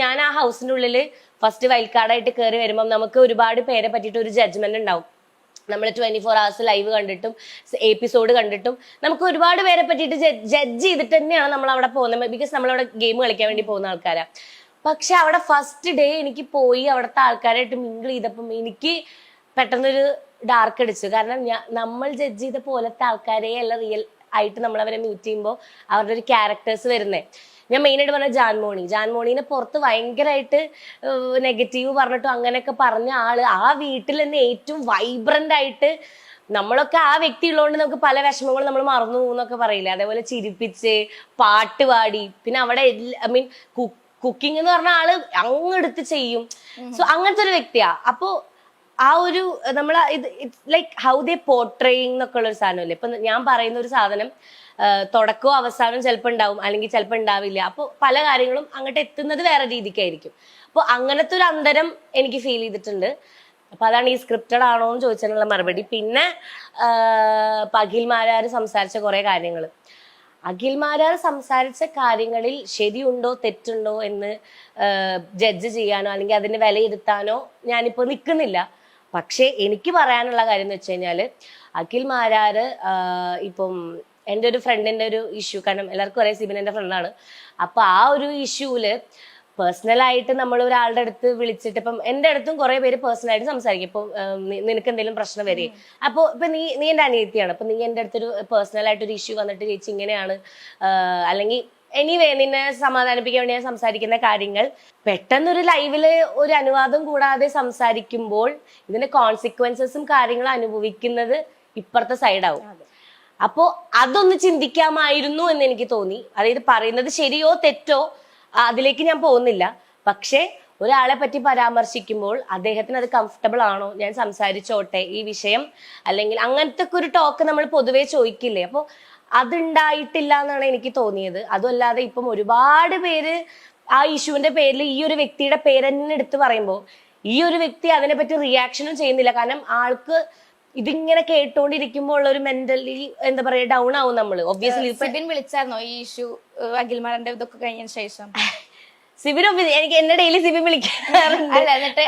ഞാൻ ആ ഹൗസിന്റെ ഉള്ളിൽ ഫസ്റ്റ് വൈൽഡ് കാർഡായിട്ട് കയറി വരുമ്പോൾ നമുക്ക് ഒരുപാട് പേരെ പറ്റിയിട്ട് ഒരു ജഡ്ജ്മെന്റ് ഉണ്ടാവും. നമ്മൾ 24 hours ലൈവ് കണ്ടിട്ടും എപ്പിസോഡ് കണ്ടിട്ടും നമുക്ക് ഒരുപാട് പേരെ പറ്റിയിട്ട് ജഡ്ജ് ചെയ്തിട്ട് തന്നെയാണ് നമ്മൾ അവിടെ പോകുന്നത്. ബിക്കോസ് നമ്മളവിടെ ഗെയിം കളിക്കാൻ വേണ്ടി പോകുന്ന ആൾക്കാരാ. പക്ഷെ അവിടെ ഫസ്റ്റ് ഡേ എനിക്ക് പോയി അവിടുത്തെ ആൾക്കാരായിട്ട് മിങ്കിൾ ചെയ്തപ്പം എനിക്ക് പെട്ടെന്നൊരു ഡാർക്ക് അടിച്ചു. കാരണം നമ്മൾ ജഡ്ജ് ചെയ്ത പോലത്തെ ആൾക്കാരെ അല്ല റിയൽ ആയിട്ട് നമ്മളവരെ മീറ്റ് ചെയ്യുമ്പോൾ അവരുടെ ഒരു ക്യാരക്ടേഴ്സ് വരുന്നേ. ഞാൻ മെയിനായിട്ട് പറഞ്ഞ ജാൻമോണിനെ പുറത്ത് ഭയങ്കരമായിട്ട് നെഗറ്റീവ് പറഞ്ഞിട്ടും അങ്ങനെയൊക്കെ പറഞ്ഞ ആള് ആ വീട്ടിൽ തന്നെ ഏറ്റവും വൈബ്രന്റ് ആയിട്ട് നമ്മളൊക്കെ ആ വ്യക്തി ഉള്ളതുകൊണ്ട് നമുക്ക് പല വിഷമങ്ങളും നമ്മൾ മറന്നു പോകുന്നൊക്കെ പറയില്ലേ, അതേപോലെ ചിരിപ്പിച്ച് പാട്ട് പാടി, പിന്നെ അവിടെ ഐ മീൻ കുക്കിംഗ് എന്ന് പറഞ്ഞ ആള് അങ്ങെടുത്ത് ചെയ്യും. സോ അങ്ങനത്തെ ഒരു വ്യക്തിയാ. അപ്പോ ആ ഒരു നമ്മൾ it's like how they portraying എന്നൊക്കെ ഉള്ള ഒരു സാധനമല്ലേ. ഇപ്പൊ ഞാൻ പറയുന്ന ഒരു സാധനം തുടക്കവും അവസാനവും ചിലപ്പോൾ ഉണ്ടാവും, അല്ലെങ്കിൽ ചിലപ്പോൾ ഉണ്ടാവില്ല. അപ്പോൾ പല കാര്യങ്ങളും അങ്ങോട്ട് എത്തുന്നത് വേറെ രീതിക്കായിരിക്കും. അപ്പോൾ അങ്ങനത്തെ ഒരു അന്തരം എനിക്ക് ഫീൽ ചെയ്തിട്ടുണ്ട്. അപ്പൊ അതാണ് ഈ സ്ക്രിപ്റ്റഡ് ആണോ എന്ന് ചോദിച്ചതിനുള്ള മറുപടി. പിന്നെ അഖിൽ മാരാർ സംസാരിച്ച കുറെ കാര്യങ്ങൾ, അഖിൽ മാരാർ സംസാരിച്ച കാര്യങ്ങളിൽ ശരിയുണ്ടോ തെറ്റുണ്ടോ എന്ന് ജഡ്ജ് ചെയ്യാനോ അല്ലെങ്കിൽ അതിന് വിലയിരുത്താനോ ഞാനിപ്പോ നിൽക്കുന്നില്ല. പക്ഷെ എനിക്ക് പറയാനുള്ള കാര്യം എന്ന് വെച്ച് കഴിഞ്ഞാല് അഖിൽ മാരാർ ഇപ്പം എൻ്റെ ഒരു ഫ്രണ്ടിന്റെ ഒരു ഇഷ്യൂ, കാരണം എല്ലാവർക്കും അറിയാം സിബിൻ എൻ്റെ ഫ്രണ്ടാണ്. അപ്പൊ ആ ഒരു ഇഷ്യൂല് പേഴ്സണലായിട്ട് നമ്മൾ ഒരാളുടെ അടുത്ത് വിളിച്ചിട്ട്, ഇപ്പം എൻ്റെ അടുത്തും കുറെ പേര് പേഴ്സണലായിട്ട് സംസാരിക്കും. ഇപ്പൊ നിനക്ക് എന്തെങ്കിലും പ്രശ്നം വരെ, അപ്പൊ ഇപ്പൊ നീ എൻ്റെ അനിയത്തിയാണ്, അപ്പൊ നീ എൻ്റെ അടുത്തൊരു പേഴ്സണലായിട്ടൊരു ഇഷ്യൂ വന്നിട്ട് ചേച്ചി ഇങ്ങനെയാണ്, അല്ലെങ്കിൽ എനിവേ നിന്നെ സമാധാനിപ്പിക്കാൻ വേണ്ടി ഞാൻ സംസാരിക്കുന്ന കാര്യങ്ങൾ പെട്ടെന്നൊരു ലൈവില് ഒരു അനുവാദം കൂടാതെ സംസാരിക്കുമ്പോൾ ഇതിന്റെ കോൺസിക്വൻസസും കാര്യങ്ങളും അനുഭവിക്കുന്നത് ഇപ്പുറത്തെ സൈഡാവും. അപ്പോ അതൊന്ന് ചിന്തിക്കാമായിരുന്നു എന്ന് എനിക്ക് തോന്നി. അതായത് പറയുന്നത് ശരിയോ തെറ്റോ അതിലേക്ക് ഞാൻ പോകുന്നില്ല. പക്ഷെ ഒരാളെ പറ്റി പരാമർശിക്കുമ്പോൾ അദ്ദേഹത്തിന് അത് കംഫർട്ടബിൾ ആണോ, ഞാൻ സംസാരിച്ചോട്ടെ ഈ വിഷയം, അല്ലെങ്കിൽ അങ്ങനത്തെ ഒരു ടോക്ക് നമ്മൾ പൊതുവെ ചോദിക്കില്ലേ. അപ്പൊ അതുണ്ടായിട്ടില്ല എന്നാണ് എനിക്ക് തോന്നിയത്. അതുമല്ലാതെ ഇപ്പം ഒരുപാട് പേര് ആ ഇഷ്യൂവിന്റെ പേരിൽ ഈ ഒരു വ്യക്തിയുടെ പേര് തന്നെ എടുത്ത് പറയുമ്പോൾ ഈ ഒരു വ്യക്തി അതിനെപ്പറ്റി റിയാക്ഷനും ചെയ്യുന്നില്ല. കാരണം ആൾക്ക് ഇതിങ്ങനെ കേട്ടോണ്ടിരിക്കുമ്പോൾ ഉള്ള ഒരു മെന്റലി എന്താ പറയാ ഡൗൺ ആവും നമ്മള്. ഒബ്വിയസ്ലി സിബിൻ വിളിച്ചായിരുന്നോ ഈ ഇഷ്യൂ അഖിൽമാരന്റെ ഇതൊക്കെ കഴിഞ്ഞതിന് ശേഷം? സിബിൻ എനിക്ക് എന്നെ ഡെയിലി സിബിൻ വിളിക്കാറുണ്ട്. അല്ല, എന്നിട്ട്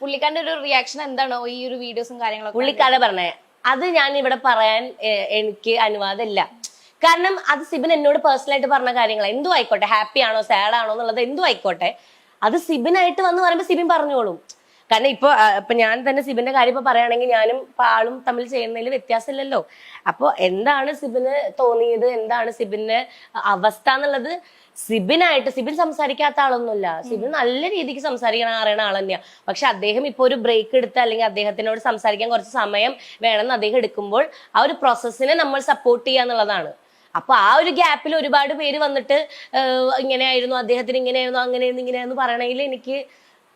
പുള്ളിക്കാരന്റെ ഒരു റിയാക്ഷൻ എന്താണോ ഈ ഒരു വീഡിയോസും കാര്യങ്ങളൊക്കെ? പുള്ളിക്കാരെ പറഞ്ഞേ അത് ഞാൻ ഇവിടെ പറയാൻ എനിക്ക് അനുവാദമില്ല. കാരണം അത് സിബിൻ എന്നോട് പേഴ്സണലായിട്ട് പറഞ്ഞ കാര്യങ്ങൾ എന്തും ആയിക്കോട്ടെ, ഹാപ്പി ആണോ സാഡ് ആണോ എന്നുള്ളത് എന്തും ആയിക്കോട്ടെ, അത് സിബിനായിട്ട് വന്ന് പറയുമ്പോൾ സിബിൻ പറഞ്ഞോളും. കാരണം ഇപ്പൊ ഞാൻ തന്നെ സിബിന്റെ കാര്യം ഇപ്പൊ പറയുകയാണെങ്കിൽ ഞാനും ആളും തമ്മിൽ ചെയ്യുന്നതിൽ വ്യത്യാസമില്ലല്ലോ. അപ്പൊ എന്താണ് സിബിന് തോന്നിയത്, എന്താണ് സിബിന്റെ അവസ്ഥ എന്നുള്ളത് സിബിൻ സംസാരിക്കാത്ത ആളൊന്നുമില്ല. സിബിൻ നല്ല രീതിക്ക് സംസാരിക്കാൻ അറിയണ ആൾ തന്നെയാ. പക്ഷെ അദ്ദേഹം ഇപ്പൊ ഒരു ബ്രേക്ക് എടുത്ത് അല്ലെങ്കിൽ അദ്ദേഹത്തിനോട് സംസാരിക്കാൻ കുറച്ച് സമയം വേണമെന്ന് അദ്ദേഹം എടുക്കുമ്പോൾ ആ ഒരു പ്രോസസ്സിനെ നമ്മൾ സപ്പോർട്ട് ചെയ്യുക എന്നുള്ളതാണ്. അപ്പൊ ആ ഒരു ഗ്യാപ്പിൽ ഒരുപാട് പേര് വന്നിട്ട് ഇങ്ങനെയായിരുന്നു, അദ്ദേഹത്തിന് ഇങ്ങനെയായിരുന്നു, അങ്ങനെയായിരുന്നു, ഇങ്ങനെയായിരുന്നു പറയണതിൽ എനിക്ക്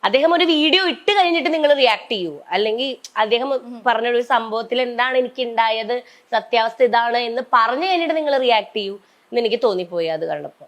അദ്ദേഹം ഒരു വീഡിയോ ഇട്ട് കഴിഞ്ഞിട്ട് നിങ്ങൾ റിയാക്ട് ചെയ്യൂ, അല്ലെങ്കിൽ അദ്ദേഹം പറഞ്ഞൊരു സംഭവത്തിൽ എന്താണ് എനിക്ക് ഉണ്ടായത്, സത്യാവസ്ഥ ഇതാണ് എന്ന് പറഞ്ഞു കഴിഞ്ഞിട്ട് നിങ്ങൾ റിയാക്ട് ചെയ്യൂ എന്ന് എനിക്ക് തോന്നിപ്പോയി അത് കണ്ടപ്പോ.